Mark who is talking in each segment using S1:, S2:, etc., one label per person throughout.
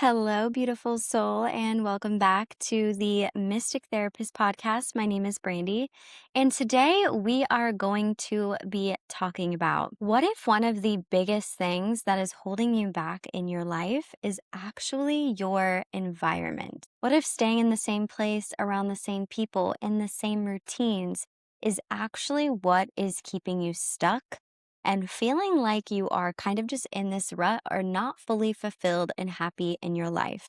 S1: Hello, beautiful soul, and welcome back to the Mystic Therapist podcast. My name is Brandy, and today we are going to be talking about what if one of the biggest things that is holding you back in your life is actually your environment? What if staying in the same place, around the same people, in the same routines is actually what is keeping you stuck and feeling like you are kind of just in this rut or not fully fulfilled and happy in your life?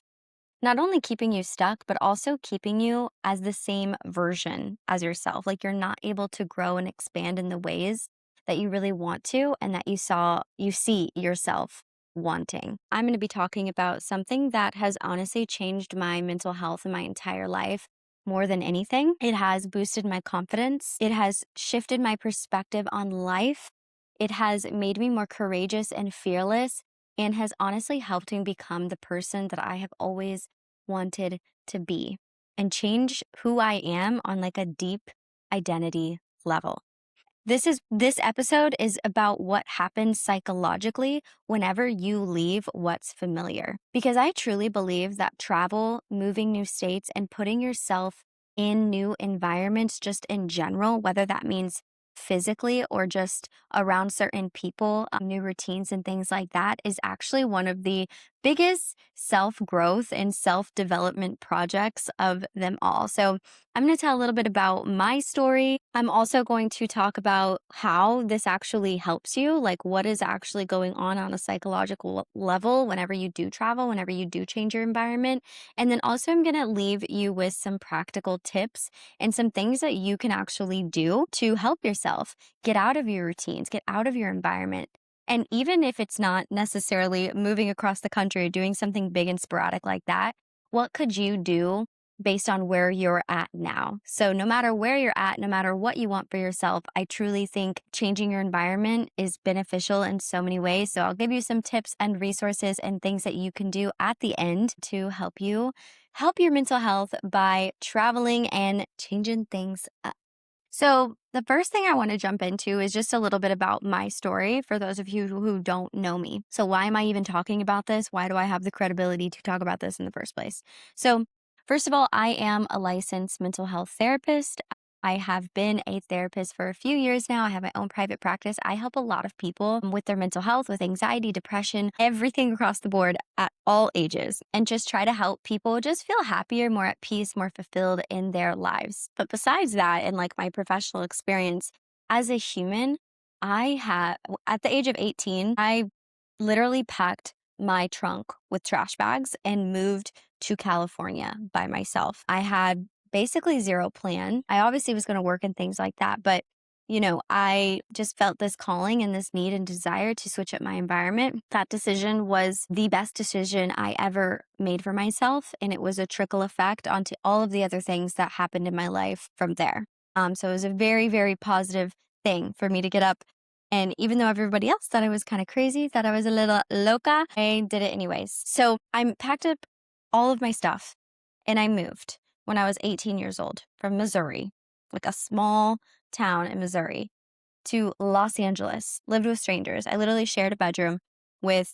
S1: Not only keeping you stuck, but also keeping you as the same version as yourself. Like you're not able to grow and expand in the ways that you really want to and that you see yourself wanting. I'm going to be talking about something that has honestly changed my mental health in my entire life. More than anything, it has boosted my confidence. It has shifted my perspective on life. It has made me more courageous and fearless and has honestly helped me become the person that I have always wanted to be and change who I am on like a deep identity level. This episode is about what happens psychologically whenever you leave what's familiar. Because I truly believe that travel, moving new states, and putting yourself in new environments just in general, whether that means physically or just around certain people, new routines and things like that, is actually one of the biggest self-growth and self-development projects of them all. So I'm going to tell a little bit about my story. I'm also going to talk about how this actually helps you, like what is actually going on a psychological level whenever you do travel, whenever you do change your environment. And then also I'm going to leave you with some practical tips and some things that you can actually do to help yourself get out of your routines, get out of your environment. And even if it's not necessarily moving across the country, doing something big and sporadic like that, what could you do based on where you're at now? So no matter where you're at, no matter what you want for yourself, I truly think changing your environment is beneficial in so many ways. So I'll give you some tips and resources and things that you can do at the end to help your mental health by traveling and changing things up. So the first thing I want to jump into is just a little bit about my story for those of you who don't know me. So why am I even talking about this? Why do I have the credibility to talk about this in the first place? So first of all, I am a licensed mental health therapist. I have been a therapist for a few years now. I have my own private practice. I help a lot of people with their mental health, with anxiety, depression, everything across the board at all ages, and just try to help people just feel happier, more at peace, more fulfilled in their lives. But besides that, and like my professional experience as a human, at the age of 18, I literally packed my trunk with trash bags and moved to California by myself. I had basically zero plan. I obviously was going to work and things like that, but I just felt this calling and this need and desire to switch up my environment. That decision was the best decision I ever made for myself, and it was a trickle effect onto all of the other things that happened in my life from there. So it was a very, very positive thing for me to get up. And even though everybody else thought I was kind of crazy, thought I was a little loca, I did it anyways. So I packed up all of my stuff and I moved when I was 18 years old from Missouri, like a small town in Missouri, to Los Angeles, lived with strangers. I literally shared a bedroom with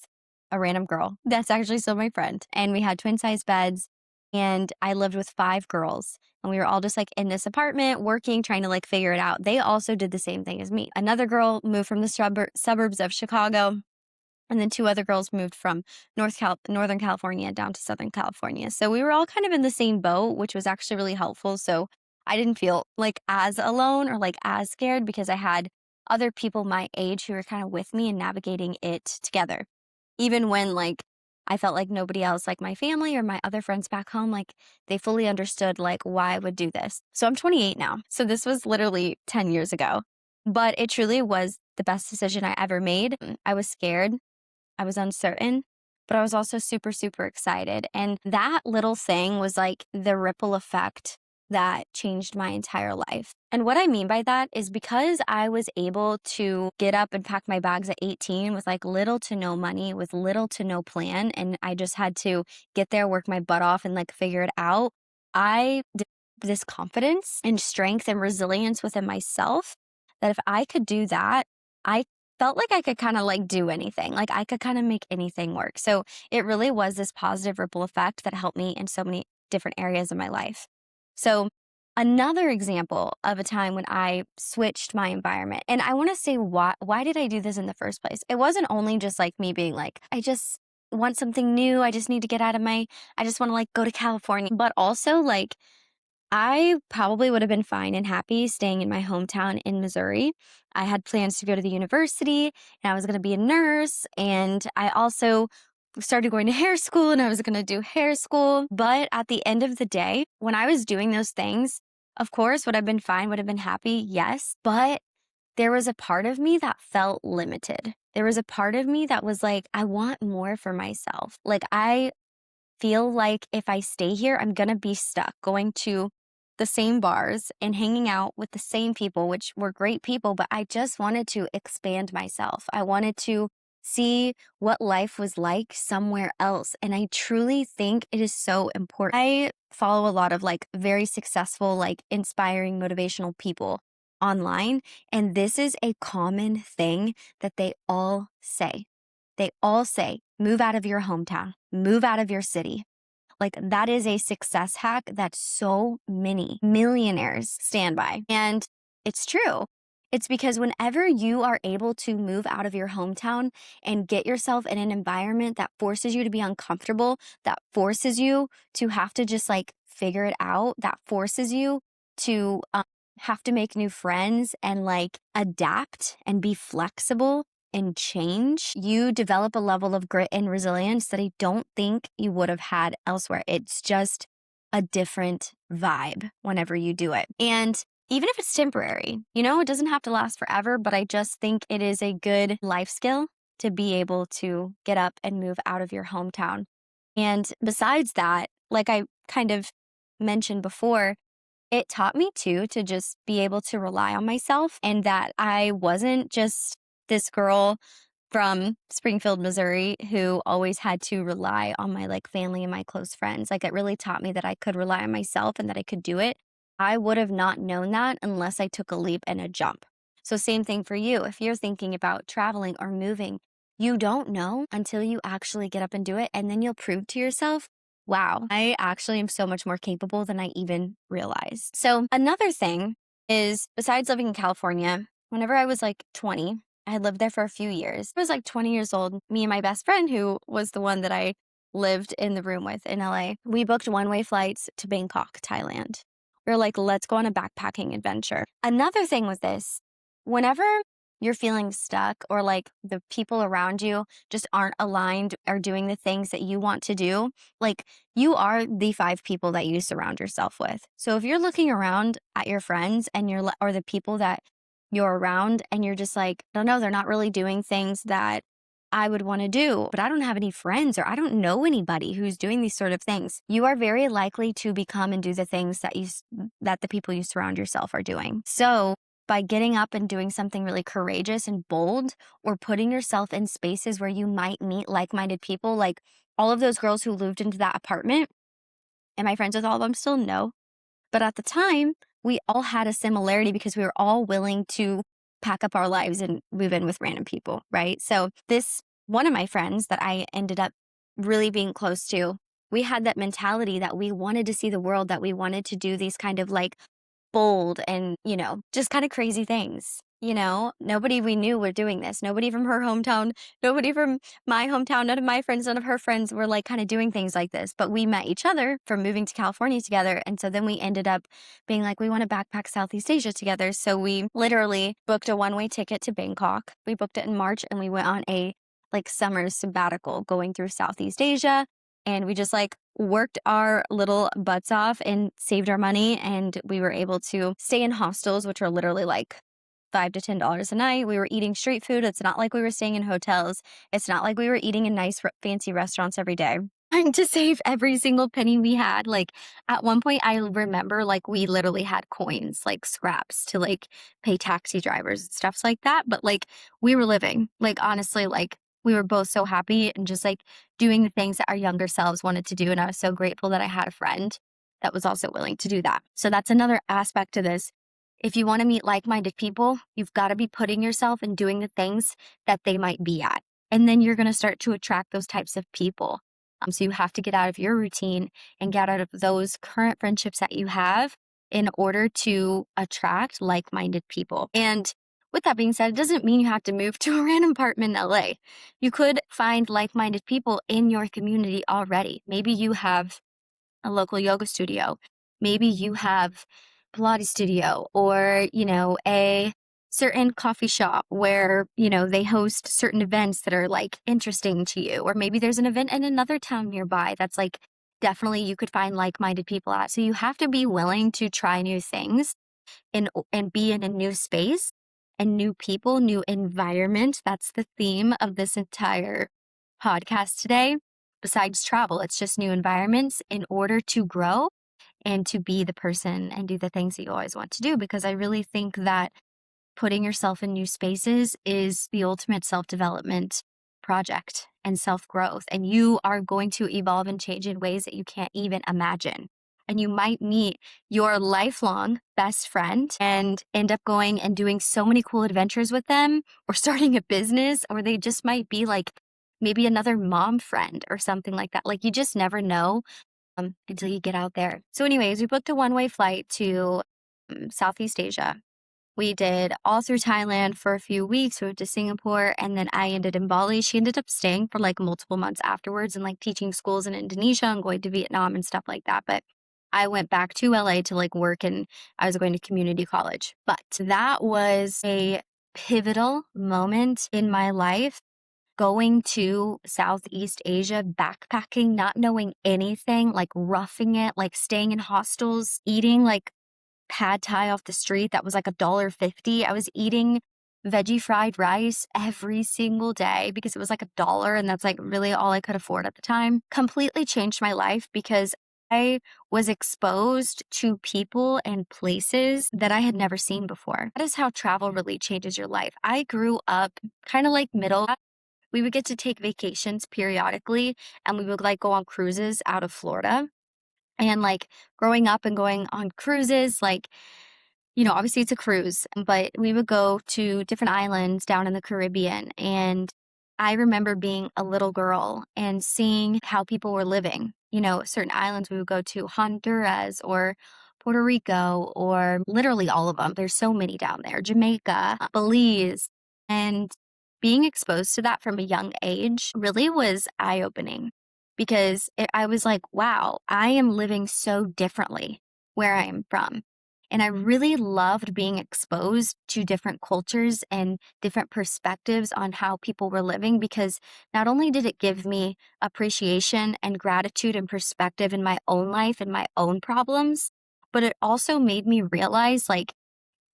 S1: a random girl that's actually still my friend. And we had twin size beds. And I lived with 5 girls. And we were all just like in this apartment, working, trying to like figure it out. They also did the same thing as me. Another girl moved from the suburbs of Chicago. And then 2 other girls moved from Northern California down to Southern California. So we were all kind of in the same boat, which was actually really helpful. So I didn't feel like as alone or like as scared because I had other people my age who were kind of with me and navigating it together. Even when like I felt like nobody else, like my family or my other friends back home, like they fully understood like why I would do this. So I'm 28 now. So this was literally 10 years ago, but it truly was the best decision I ever made. I was scared. I was uncertain, but I was also super, super excited. And that little thing was like the ripple effect that changed my entire life. And what I mean by that is because I was able to get up and pack my bags at 18 with like little to no money, with little to no plan, and I just had to get there, work my butt off, and like figure it out. I did this confidence and strength and resilience within myself that if I could do that, I felt like I could kind of like do anything. Like I could kind of make anything work. So it really was this positive ripple effect that helped me in so many different areas of my life. So another example of a time when I switched my environment, and I want to say why did I do this in the first place? It wasn't only just like me being like, I just want something new. I just need to get out of my, I just want to like go to California, but also like I probably would have been fine and happy staying in my hometown in Missouri. I had plans to go to the university and I was going to be a nurse. And I also started going to hair school and I was going to do hair school. But at the end of the day, when I was doing those things, of course, would have been fine, would have been happy. Yes. But there was a part of me that felt limited. There was a part of me that was like, I want more for myself. Like, I feel like if I stay here, I'm going to be stuck going to the same bars and hanging out with the same people, which were great people, but I just wanted to expand myself. I wanted to see what life was like somewhere else. And I truly think it is so important. I follow a lot of like very successful, like inspiring, motivational people online. And this is a common thing that they all say. They all say, move out of your hometown, move out of your city. Like that is a success hack that so many millionaires stand by. And it's true. It's because whenever you are able to move out of your hometown and get yourself in an environment that forces you to be uncomfortable, that forces you to have to just like figure it out, that forces you to have to make new friends and like adapt and be flexible and change, you develop a level of grit and resilience that I don't think you would have had elsewhere. It's just a different vibe whenever you do it. And even if it's temporary, it doesn't have to last forever, but I just think it is a good life skill to be able to get up and move out of your hometown. And besides that, like I kind of mentioned before, it taught me too to just be able to rely on myself and that I wasn't just this girl from Springfield, Missouri, who always had to rely on my like family and my close friends. Like it really taught me that I could rely on myself and that I could do it. I would have not known that unless I took a leap and a jump. So same thing for you. If you're thinking about traveling or moving, you don't know until you actually get up and do it. And then you'll prove to yourself, wow, I actually am so much more capable than I even realized. So another thing is besides living in California, whenever I was like 20, I had lived there for a few years. I was like 20 years old. Me and my best friend, who was the one that I lived in the room with in LA, we booked one-way flights to Bangkok, Thailand. We were like, let's go on a backpacking adventure. Another thing with this, whenever you're feeling stuck or like the people around you just aren't aligned or doing the things that you want to do, like you are the 5 people that you surround yourself with. So if you're looking around at your friends and or the people that you're around and you're just like, I don't know, they're not really doing things that I would want to do, but I don't have any friends or I don't know anybody who's doing these sort of things. You are very likely to become and do the things that the people you surround yourself are doing. So by getting up and doing something really courageous and bold or putting yourself in spaces where you might meet like-minded people, like all of those girls who moved into that apartment, am I friends with all of them still? No. But at the time, we all had a similarity because we were all willing to pack up our lives and move in with random people, right? So this one of my friends that I ended up really being close to, we had that mentality that we wanted to see the world, that we wanted to do these kind of like bold and, just kind of crazy things. Nobody we knew were doing this. Nobody from her hometown, nobody from my hometown, none of my friends, none of her friends were like kind of doing things like this. But we met each other from moving to California together. And so then we ended up being like, we want to backpack Southeast Asia together. So we literally booked a one-way ticket to Bangkok. We booked it in March and we went on a like summer sabbatical going through Southeast Asia. And we just like worked our little butts off and saved our money. And we were able to stay in hostels, which are literally like $5 to $10 a night. We were eating street food. It's not like we were staying in hotels. It's not like we were eating in nice, fancy restaurants every day. Trying to save every single penny we had. Like at one point, I remember like we literally had coins, like scraps to like pay taxi drivers and stuff like that. But like we were living, like honestly, like we were both so happy and just like doing the things that our younger selves wanted to do. And I was so grateful that I had a friend that was also willing to do that. So that's another aspect to this If you want to meet like minded people, you've got to be putting yourself and doing the things that they might be at. And then you're going to start to attract those types of people. So you have to get out of your routine and get out of those current friendships that you have in order to attract like minded people. And with that being said, it doesn't mean you have to move to a random apartment in LA. You could find like minded people in your community already. Maybe you have a local yoga studio. Maybe you have Pilates studio or, a certain coffee shop where, they host certain events that are like interesting to you. Or maybe there's an event in another town nearby that's like definitely you could find like-minded people at. So you have to be willing to try new things and be in a new space and new people, new environment. That's the theme of this entire podcast today. Besides travel, it's just new environments in order to grow and to be the person and do the things that you always want to do. Because I really think that putting yourself in new spaces is the ultimate self-development project and self-growth. And you are going to evolve and change in ways that you can't even imagine. And you might meet your lifelong best friend and end up going and doing so many cool adventures with them or starting a business, or they just might be like maybe another mom friend or something like that. Like you just never know until you get out there. So anyways, we booked a one-way flight to Southeast Asia. We did all through Thailand for a few weeks. We went to Singapore and then I ended in Bali. She ended up staying for like multiple months afterwards and like teaching schools in Indonesia and going to Vietnam and stuff like that. But I went back to LA to like work and I was going to community college. But that was a pivotal moment in my life, going to Southeast Asia, backpacking, not knowing anything, like roughing it, like staying in hostels, eating like pad thai off the street that was like $1.50. I was eating veggie fried rice every single day because it was like $1 and that's like really all I could afford at the time. Completely changed my life because I was exposed to people and places that I had never seen before. That is how travel really changes your life. I grew up kind of like middle. We would get to take vacations periodically and we would like go on cruises out of Florida. And like growing up and going on cruises, like, obviously it's a cruise, but we would go to different islands down in the Caribbean. And I remember being a little girl and seeing how people were living. Certain islands we would go to, Honduras or Puerto Rico, or literally all of them. There's so many down there, Jamaica, Belize. And being exposed to that from a young age really was eye opening because I was like, wow, I am living so differently where I am from. And I really loved being exposed to different cultures and different perspectives on how people were living because not only did it give me appreciation and gratitude and perspective in my own life and my own problems, but it also made me realize like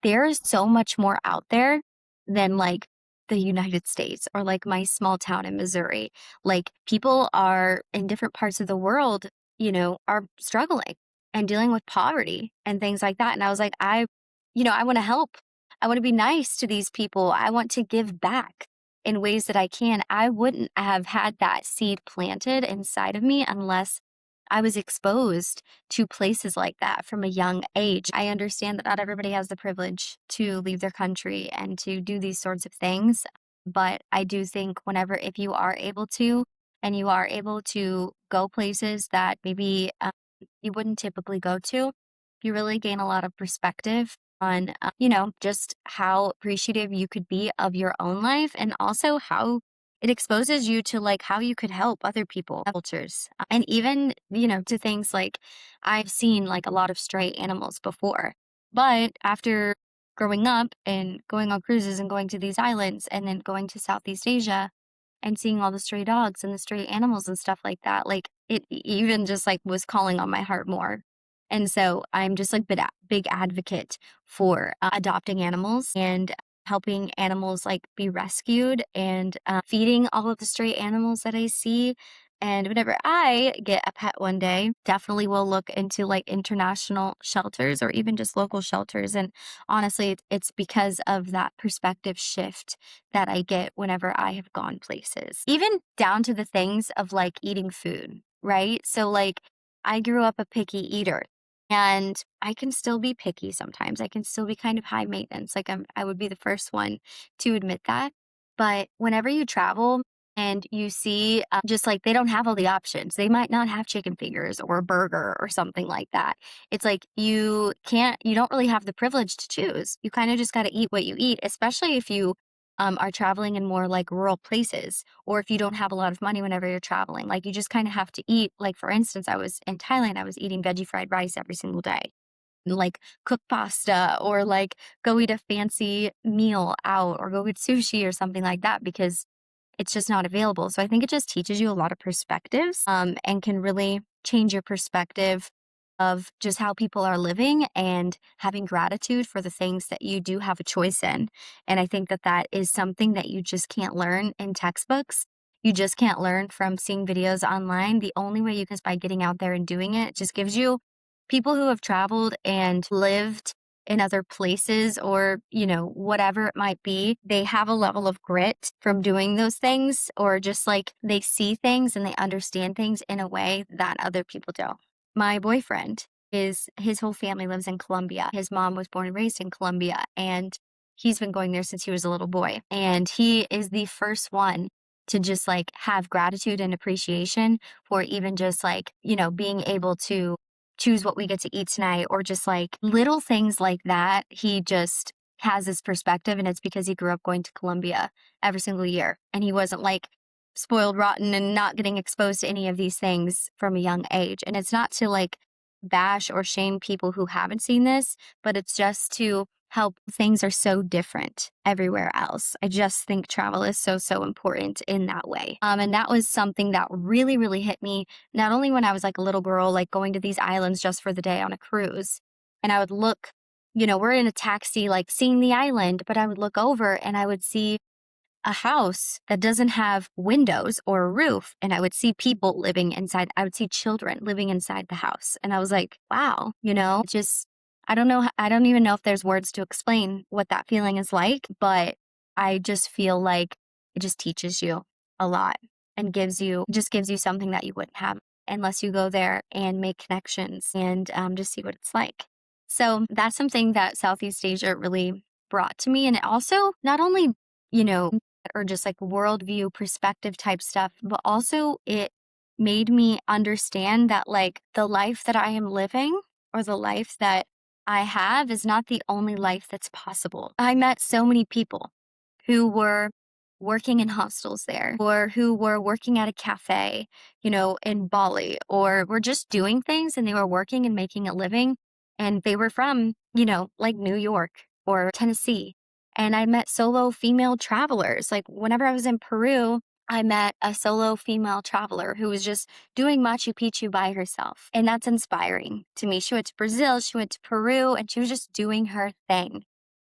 S1: there is so much more out there than like the United States or like my small town in Missouri. Like people are in different parts of the world, are struggling and dealing with poverty and things like that. And I was like, I want to help. I want to be nice to these people. I want to give back in ways that I can. I wouldn't have had that seed planted inside of me unless I was exposed to places like that from a young age. I understand that not everybody has the privilege to leave their country and to do these sorts of things. But I do think if you are able to, and you are able to go places that maybe you wouldn't typically go to, you really gain a lot of perspective on, just how appreciative you could be of your own life and also how it exposes you to like how you could help other people, cultures, and even, to things like I've seen like a lot of stray animals before. But after growing up and going on cruises and going to these islands and then going to Southeast Asia and seeing all the stray dogs and the stray animals and stuff like that, like it even just like was calling on my heart more. And so I'm just like big advocate for adopting animals and helping animals like be rescued and feeding all of the stray animals that I see. And whenever I get a pet one day, definitely will look into like international shelters or even just local shelters. And honestly, it's because of that perspective shift that I get whenever I have gone places, even down to the things of like eating food, right? So like I grew up a picky eater. And I can still be picky sometimes. I can still be kind of high maintenance. Like I would be the first one to admit that. But whenever you travel and you see just like they don't have all the options, they might not have chicken fingers or a burger or something like that. It's like you don't really have the privilege to choose. You kind of just got to eat what you eat, especially if you are traveling in more like rural places or if you don't have a lot of money whenever you're traveling. Like you just kind of have to eat. Like, for instance, I was in Thailand, I was eating veggie fried rice every single day, like cook pasta or like go eat a fancy meal out or go get sushi or something like that because it's just not available. So I think it just teaches you a lot of perspectives and can really change your perspective of just how people are living and having gratitude for the things that you do have a choice in. And I think that that is something that you just can't learn in textbooks. You just can't learn from seeing videos online. The only way you can is by getting out there and doing it. It just gives you people who have traveled and lived in other places or, whatever it might be, they have a level of grit from doing those things, or just like they see things and they understand things in a way that other people don't. My boyfriend his whole family lives in Colombia. His mom was born and raised in Colombia, and he's been going there since he was a little boy. And he is the first one to just like have gratitude and appreciation for even just like, being able to choose what we get to eat tonight, or just like little things like that. He just has this perspective, and it's because he grew up going to Colombia every single year. And he wasn't like spoiled rotten and not getting exposed to any of these things from a young age. And it's not to like bash or shame people who haven't seen this, but it's just to help. Things are so different everywhere else. I just think travel is so, so important in that way. And that was something that really, really hit me, not only when I was like a little girl, like going to these islands just for the day on a cruise. And I would look, we're in a taxi, like seeing the island, but I would look over and I would see a house that doesn't have windows or a roof, and I would see people living inside. I would see children living inside the house. And I was like, wow, just I don't know, I don't even know if there's words to explain what that feeling is like, but I just feel like it just teaches you a lot and gives you something that you wouldn't have unless you go there and make connections and just see what it's like. So that's something that Southeast Asia really brought to me. And it also not only, you know, or just like worldview perspective type stuff, but also it made me understand that like the life that I am living or the life that I have is not the only life that's possible. I met so many people who were working in hostels there, or who were working at a cafe, in Bali, or were just doing things and they were working and making a living. And they were from, like New York or Tennessee. And I met solo female travelers. Like whenever I was in Peru, I met a solo female traveler who was just doing Machu Picchu by herself. And that's inspiring to me. She went to Brazil, she went to Peru, and she was just doing her thing.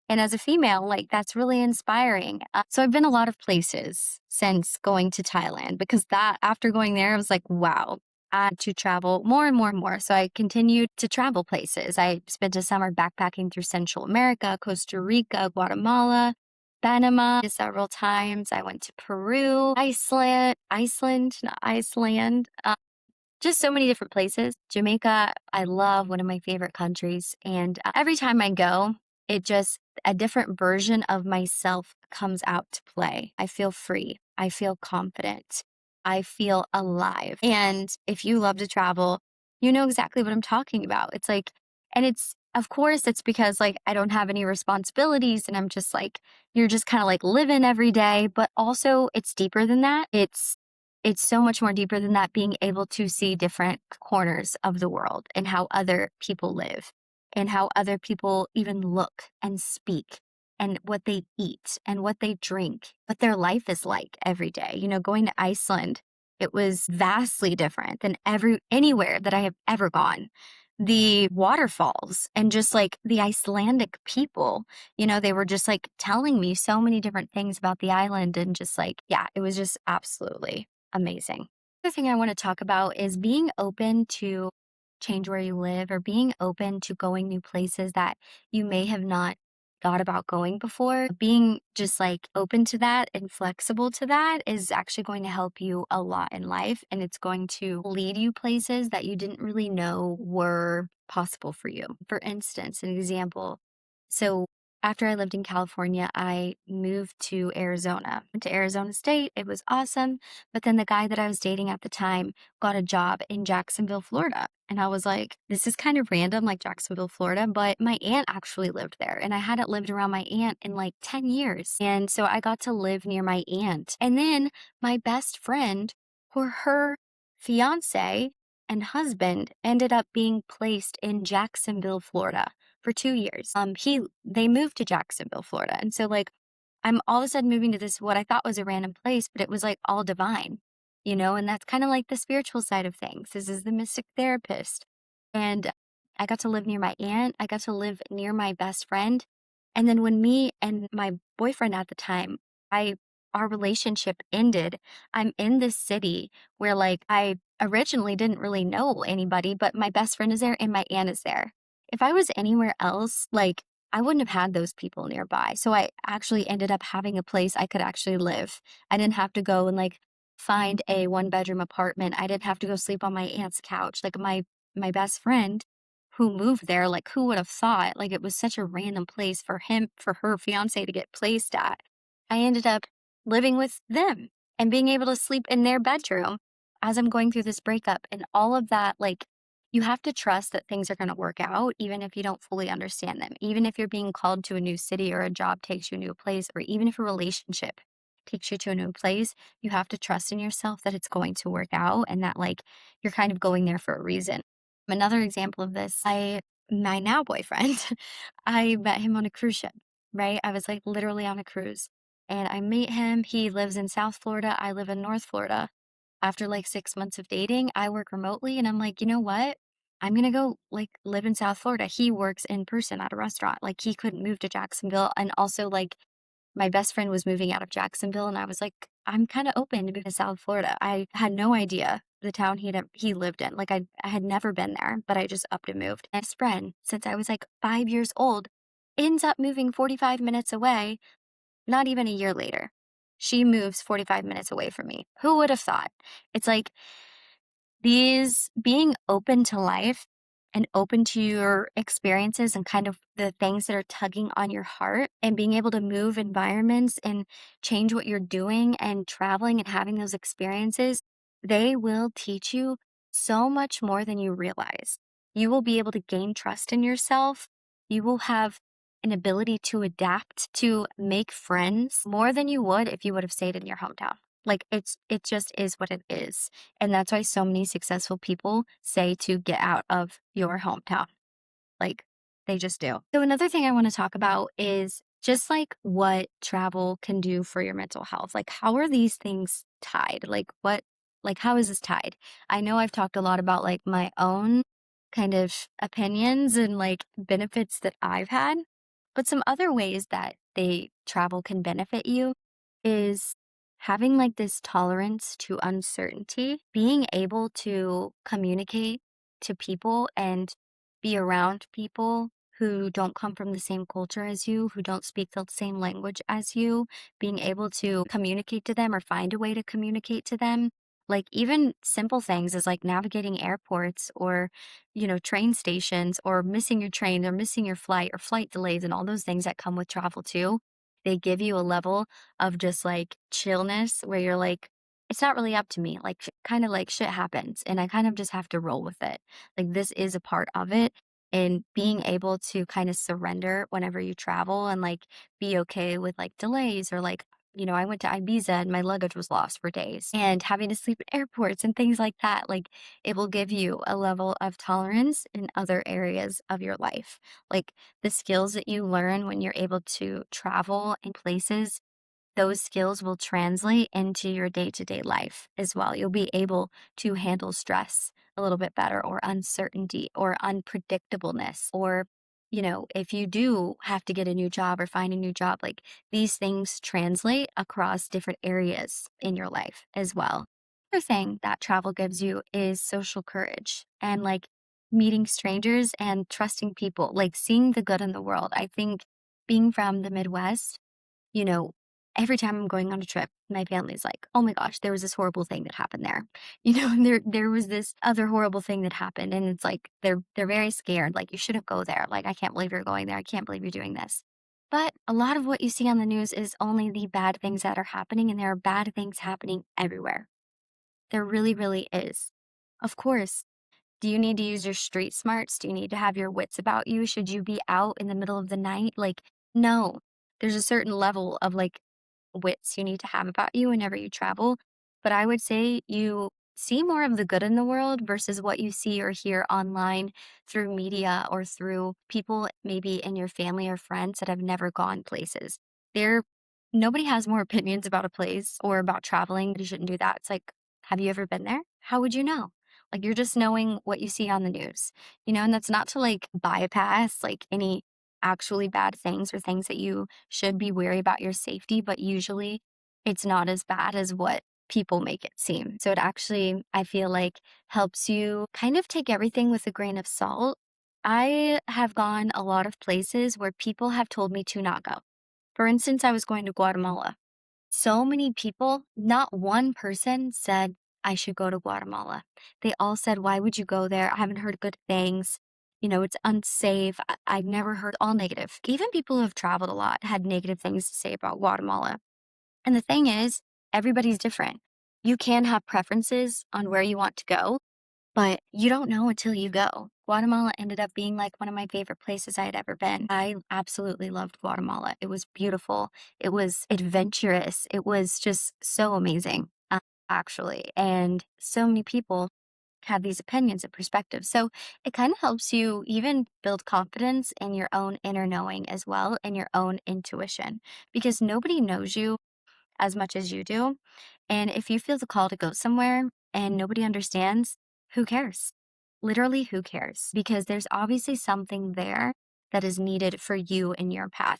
S1: And as a female, like that's really inspiring. So I've been a lot of places since going to Thailand, because that after going there, I was like, wow, I had to travel more and more and more. So I continued to travel places. I spent a summer backpacking through Central America, Costa Rica, Guatemala, Panama several times. I went to Peru, not Iceland, just so many different places. Jamaica, I love, one of my favorite countries. And every time I go, a different version of myself comes out to play. I feel free. I feel confident. I feel alive. And if you love to travel, you know exactly what I'm talking about. It's like, and of course, it's because like I don't have any responsibilities and I'm just like, you're just kind of like living every day. But also, it's deeper than that. It's so much more deeper than that, being able to see different corners of the world and how other people live and how other people even look and speak and what they eat and what they drink, what their life is like every day. Going to Iceland, it was vastly different than anywhere that I have ever gone. The waterfalls and just like the Icelandic people, they were just like telling me so many different things about the island, and just like, yeah, it was just absolutely amazing. The thing I want to talk about is being open to change where you live, or being open to going new places that you may have not thought about going before. Being just like open to that and flexible to that is actually going to help you a lot in life. And it's going to lead you places that you didn't really know were possible for you. For instance, an example. So after I lived in California, I moved to Arizona. Went to Arizona State. It was awesome. But then the guy that I was dating at the time got a job in Jacksonville, Florida. And I was like, this is kind of random, like Jacksonville, Florida, but my aunt actually lived there. And I hadn't lived around my aunt in like 10 years. And so I got to live near my aunt. And then my best friend, for her fiance and husband, ended up being placed in Jacksonville, Florida for 2 years. They moved to Jacksonville, Florida. And so like I'm all of a sudden moving to this what I thought was a random place, but it was like all divine, and that's kind of like the spiritual side of things. This is the mystic therapist. And I got to live near my aunt. I got to live near my best friend. And then when me and my boyfriend at the time, I our relationship ended, I'm in this city where like I originally didn't really know anybody, but my best friend is there and my aunt is there. If I was anywhere else, like I wouldn't have had those people nearby. So I actually ended up having a place I could actually live. I didn't have to go and like find a one-bedroom apartment. I didn't have to go sleep on my aunt's couch. Like my best friend who moved there, like who would have thought? Like it was such a random place for her fiance to get placed at. I ended up living with them and being able to sleep in their bedroom as I'm going through this breakup and all of that. Like you have to trust that things are going to work out, even if you don't fully understand them. Even if you're being called to a new city or a job takes you to a new place, or even if a relationship takes you to a new place, you have to trust in yourself that it's going to work out and that like you're kind of going there for a reason. Another example of this, my now boyfriend, I met him on a cruise ship, right? I was like literally on a cruise and I meet him. He lives in South Florida. I live in North Florida. After like 6 months of dating, I work remotely and I'm like, you know what? I'm gonna go like live in South Florida. He works in person at a restaurant. Like he couldn't move to Jacksonville. And also like my best friend was moving out of Jacksonville and I was like, I'm kind of open to moving to South Florida. I had no idea the town he lived in. Like I had never been there, but I just upped and moved. My best friend, since I was like 5 years old, ends up moving 45 minutes away, not even a year later. She moves 45 minutes away from me. Who would have thought? It's like these being open to life and open to your experiences and kind of the things that are tugging on your heart and being able to move environments and change what you're doing and traveling and having those experiences, they will teach you so much more than you realize. You will be able to gain trust in yourself. You will have an ability to adapt, to make friends more than you would if you would have stayed in your hometown. Like it just is what it is. And that's why so many successful people say to get out of your hometown. Like they just do. So another thing I want to talk about is just like what travel can do for your mental health. Like how are these things tied? Like how is this tied? I know I've talked a lot about like my own kind of opinions and like benefits that I've had, but some other ways that they travel can benefit you is having like this tolerance to uncertainty, being able to communicate to people and be around people who don't come from the same culture as you, who don't speak the same language as you, being able to communicate to them or find a way to communicate to them. Like even simple things as like navigating airports or, train stations or missing your train or missing your flight or flight delays and all those things that come with travel too. They give you a level of just like chillness where you're like, it's not really up to me. Like, kind of like shit happens and I kind of just have to roll with it. Like, this is a part of it. And being able to kind of surrender whenever you travel and like be okay with like delays or like, I went to Ibiza and my luggage was lost for days and having to sleep in airports and things like that. Like, it will give you a level of tolerance in other areas of your life. Like, the skills that you learn when you're able to travel in places, those skills will translate into your day to day life as well. You'll be able to handle stress a little bit better, or uncertainty, or unpredictableness, or, if you do have to get a new job or find a new job, like these things translate across different areas in your life as well. Other thing that travel gives you is social courage and like meeting strangers and trusting people, like seeing the good in the world. I think Being from the Midwest, you know, every time I'm going on a trip, my family's like, "Oh my gosh, there was this horrible thing that happened there." And there was this other horrible thing that happened, and it's like they're very scared, like, "You shouldn't go there." Like, "I can't believe you're going there. I can't believe you're doing this." But a lot of what you see on the news is only the bad things that are happening, and there are bad things happening everywhere. There really, really is. Of course, do you need to use your street smarts? Do you need to have your wits about you? Should you be out in the middle of the night? Like, no. There's a certain level of like wits you need to have about you whenever you travel. But I would say you see more of the good in the world versus what you see or hear online through media or through people maybe in your family or friends that have never gone places. There, nobody has more opinions about a place or about traveling. You shouldn't do that. It's like, have you ever been there? How would you know? Like you're just knowing what you see on the news, and that's not to like bypass like any actually bad things or things that you should be wary about your safety, but usually it's not as bad as what people make it seem. So it actually, I feel like, helps you kind of take everything with a grain of salt. I have gone a lot of places where people have told me to not go. For instance, I was going to Guatemala. So many people, not one person said, I should go to Guatemala. They all said, why would you go there? I haven't heard good things. It's unsafe. I've never heard all negative. Even people who have traveled a lot had negative things to say about Guatemala. And the thing is, everybody's different. You can have preferences on where you want to go, but you don't know until you go. Guatemala ended up being like one of my favorite places I had ever been. I absolutely loved Guatemala. It was beautiful. It was adventurous. It was just so amazing, actually. And so many people have these opinions and perspectives. So it kind of helps you even build confidence in your own inner knowing as well and your own intuition because nobody knows you as much as you do. And if you feel the call to go somewhere and nobody understands, who cares? Literally, who cares? Because there's obviously something there that is needed for you in your path.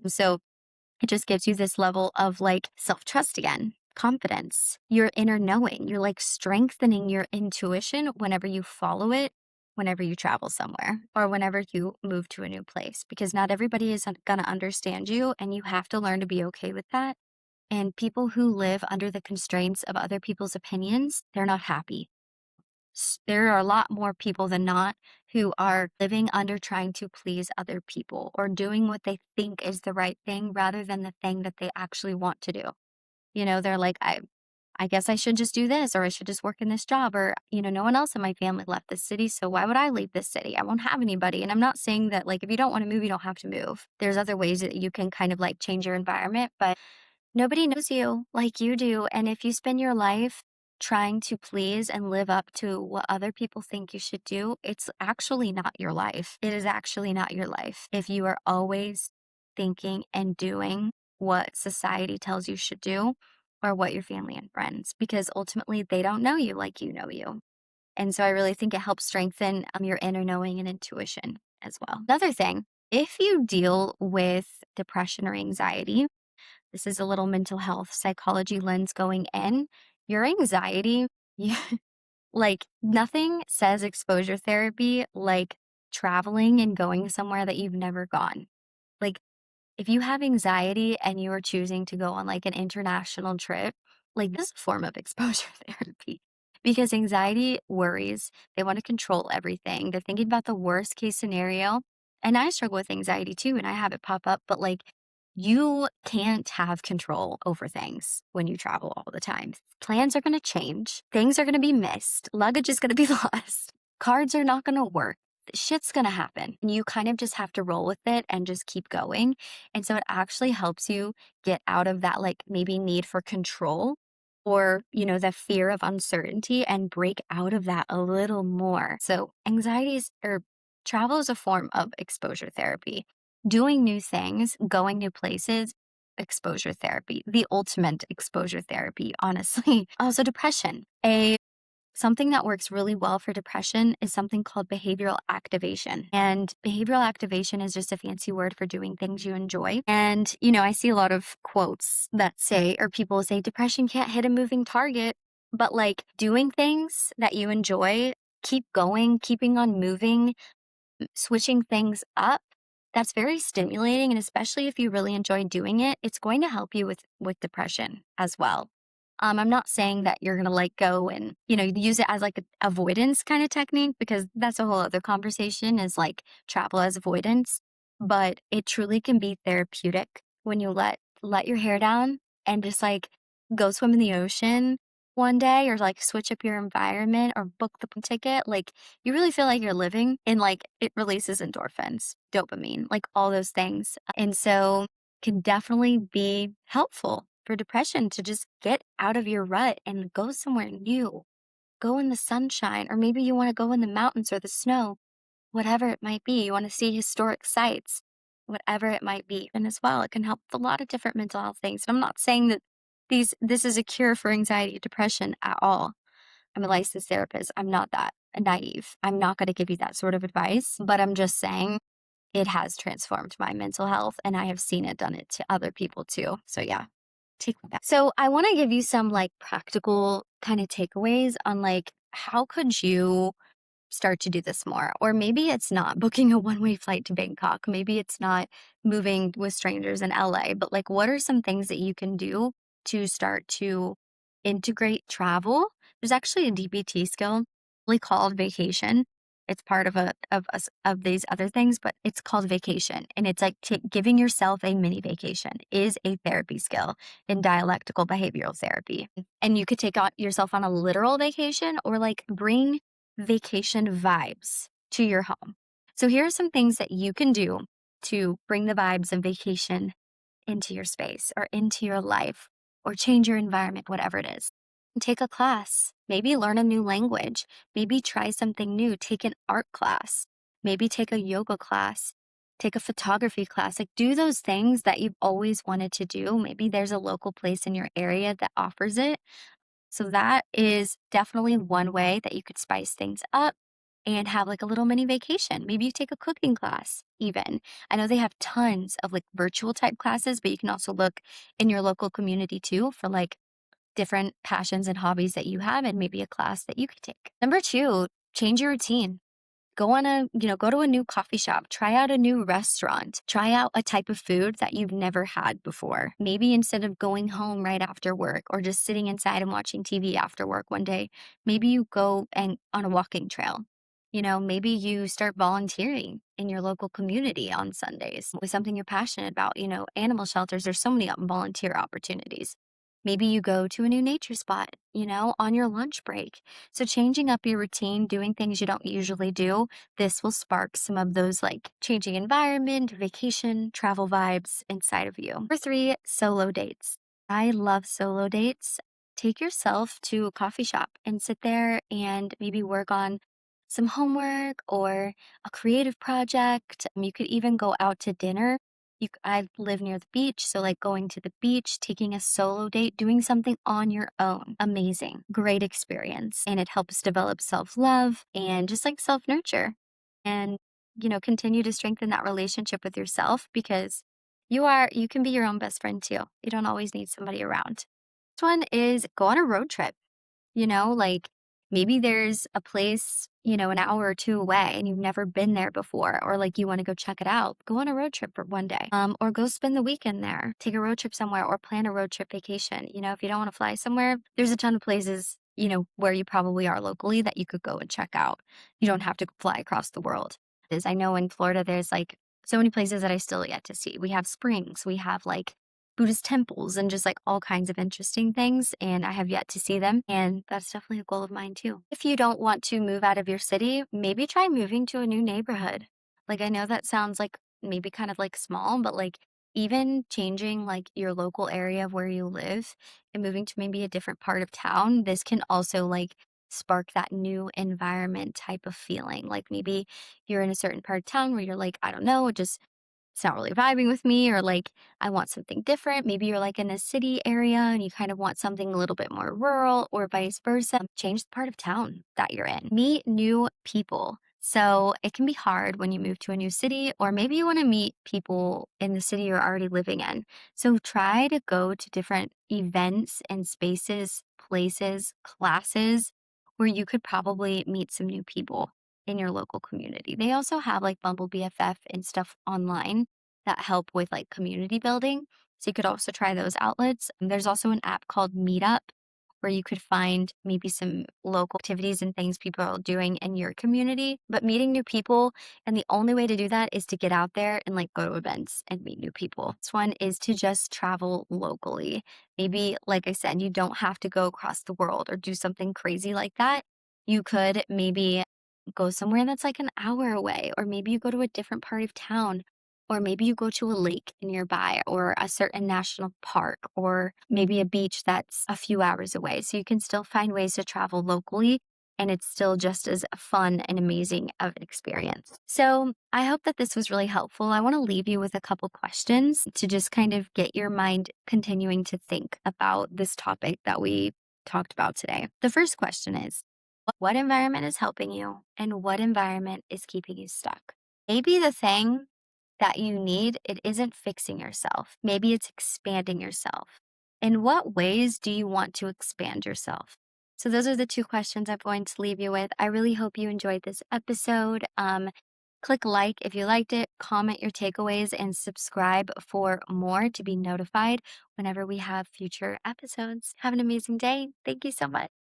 S1: So it just gives you this level of like self trust again, confidence, your inner knowing. You're like strengthening your intuition whenever you follow it, whenever you travel somewhere or whenever you move to a new place, because not everybody is going to understand you and you have to learn to be okay with that. And people who live under the constraints of other people's opinions, they're not happy. There are a lot more people than not who are living under trying to please other people or doing what they think is the right thing rather than the thing that they actually want to do. They're like, I guess I should just do this or I should just work in this job or, no one else in my family left this city. So why would I leave this city? I won't have anybody. And I'm not saying that like, if you don't want to move, you don't have to move. There's other ways that you can kind of like change your environment, but nobody knows you like you do. And if you spend your life trying to please and live up to what other people think you should do, it's actually not your life. It is actually not your life. If you are always thinking and doing what society tells you should do or what your family and friends, because ultimately they don't know you like you know you. And so I really think it helps strengthen your inner knowing and intuition as well. Another thing, if you deal with depression or anxiety, this is a little mental health psychology lens going in. Your anxiety, you, like nothing says exposure therapy like traveling and going somewhere that you've never gone. Like if you have anxiety and you are choosing to go on like an international trip, like this is a form of exposure therapy because anxiety worries, they want to control everything. They're thinking about the worst case scenario. And I struggle with anxiety too, and I have it pop up, but like you can't have control over things when you travel all the time. Plans are going to change, things are going to be missed, luggage is going to be lost, cards are not going to work. Shit's gonna happen. And you kind of just have to roll with it and just keep going. And so it actually helps you get out of that, like maybe need for control or, the fear of uncertainty and break out of that a little more. So anxieties or travel is a form of exposure therapy. Doing new things, going new places, exposure therapy, the ultimate exposure therapy, honestly. Also, depression. Something that works really well for depression is something called behavioral activation. And behavioral activation is just a fancy word for doing things you enjoy. And, I see a lot of quotes that say, or people say, depression can't hit a moving target. But like doing things that you enjoy, keep going, keeping on moving, switching things up That's very stimulating, and especially if you really enjoy doing it, it's going to help you with depression as well. I'm not saying that you're gonna like go and use it as like a avoidance kind of technique because that's a whole other conversation. Is like travel as avoidance, but it truly can be therapeutic when you let your hair down and just like go swim in the ocean one day or like switch up your environment or book the ticket. Like you really feel like you're living and like it releases endorphins, dopamine, like all those things. And so can definitely be helpful for depression to just get out of your rut and go somewhere new. Go in the sunshine, or maybe you want to go in the mountains or the snow, whatever it might be. You want to see historic sites, whatever it might be. And as well, it can help with a lot of different mental health things. And I'm not saying that this is a cure for anxiety, depression at all. I'm a licensed therapist. I'm not that naive. I'm not going to give you that sort of advice, but I'm just saying it has transformed my mental health and I have seen it done it to other people too. So yeah, take that. So I want to give you some like practical kind of takeaways on like how could you start to do this more? Or maybe it's not booking a one-way flight to Bangkok. Maybe it's not moving with strangers in LA, but like what are some things that you can do to start to integrate travel? There's actually a DBT skill really called vacation. It's part of of these other things, but it's called vacation. And it's like giving yourself a mini vacation is a therapy skill in dialectical behavioral therapy. And you could take yourself on a literal vacation or like bring vacation vibes to your home. So here are some things that you can do to bring the vibes of vacation into your space or into your life or change your environment, whatever it is. Take a class, maybe learn a new language, maybe try something new, take an art class, maybe take a yoga class, take a photography class. Like do those things that you've always wanted to do. Maybe there's a local place in your area that offers it. So that is definitely one way that you could spice things up and have like a little mini vacation. Maybe you take a cooking class even. I know they have tons of like virtual type classes, but you can also look in your local community too for like different passions and hobbies that you have and maybe a class that you could take. Number two, change your routine. Go to a new coffee shop, try out a new restaurant, try out a type of food that you've never had before. Maybe instead of going home right after work or just sitting inside and watching TV after work one day, maybe you go and on a walking trail. Maybe you start volunteering in your local community on Sundays with something you're passionate about. Animal shelters, there's so many volunteer opportunities. Maybe you go to a new nature spot, on your lunch break. So changing up your routine, doing things you don't usually do, this will spark some of those like changing environment, vacation, travel vibes inside of you. Number three, solo dates. I love solo dates. Take yourself to a coffee shop and sit there and maybe work on some homework or a creative project. You could even go out to dinner. I live near the beach, so like going to the beach, taking a solo date, doing something on your own. Amazing. Great experience. And it helps develop self-love and just like self-nurture. And continue to strengthen that relationship with yourself because you can be your own best friend too. You don't always need somebody around. Next one is go on a road trip. Like maybe there's a place, an hour or two away and you've never been there before, or like you want to go check it out. Go on a road trip for one day, or go spend the weekend there. Take a road trip somewhere or plan a road trip vacation. If you don't want to fly somewhere, there's a ton of places, where you probably are locally that you could go and check out. You don't have to fly across the world. As I know in Florida, there's like so many places that I still yet to see. We have springs, we have like Buddhist temples and just like all kinds of interesting things. And I have yet to see them. And that's definitely a goal of mine too. If you don't want to move out of your city, maybe try moving to a new neighborhood. Like I know that sounds like maybe kind of like small, but like even changing like your local area of where you live and moving to maybe a different part of town, this can also like spark that new environment type of feeling. Like maybe you're in a certain part of town where you're like, I don't know, just it's not really vibing with me, or like I want something different. Maybe you're like in a city area and you kind of want something a little bit more rural or vice versa. Change the part of town that you're in. Meet new people. So it can be hard when you move to a new city, or maybe you want to meet people in the city you're already living in. So try to go to different events and spaces, places, classes where you could probably meet some new people. in your local community. They also have like Bumble BFF and stuff online that help with like community building. So you could also try those outlets. And there's also an app called Meetup where you could find maybe some local activities and things people are doing in your community, but meeting new people. And the only way to do that is to get out there and like go to events and meet new people. This one is to just travel locally. Maybe, like I said, you don't have to go across the world or do something crazy like that. You could maybe go somewhere that's like an hour away, or maybe you go to a different part of town, or maybe you go to a lake nearby, or a certain national park, or maybe a beach that's a few hours away. So you can still find ways to travel locally, and it's still just as fun and amazing of an experience. So I hope that this was really helpful. I want to leave you with a couple questions to just kind of get your mind continuing to think about this topic that we talked about today. The first question is, what environment is helping you and what environment is keeping you stuck? Maybe the thing that you need, it isn't fixing yourself. Maybe it's expanding yourself. In what ways do you want to expand yourself? So those are the two questions I'm going to leave you with. I really hope you enjoyed this episode. Click like if you liked it, comment your takeaways, and subscribe for more to be notified whenever we have future episodes. Have an amazing day. Thank you so much.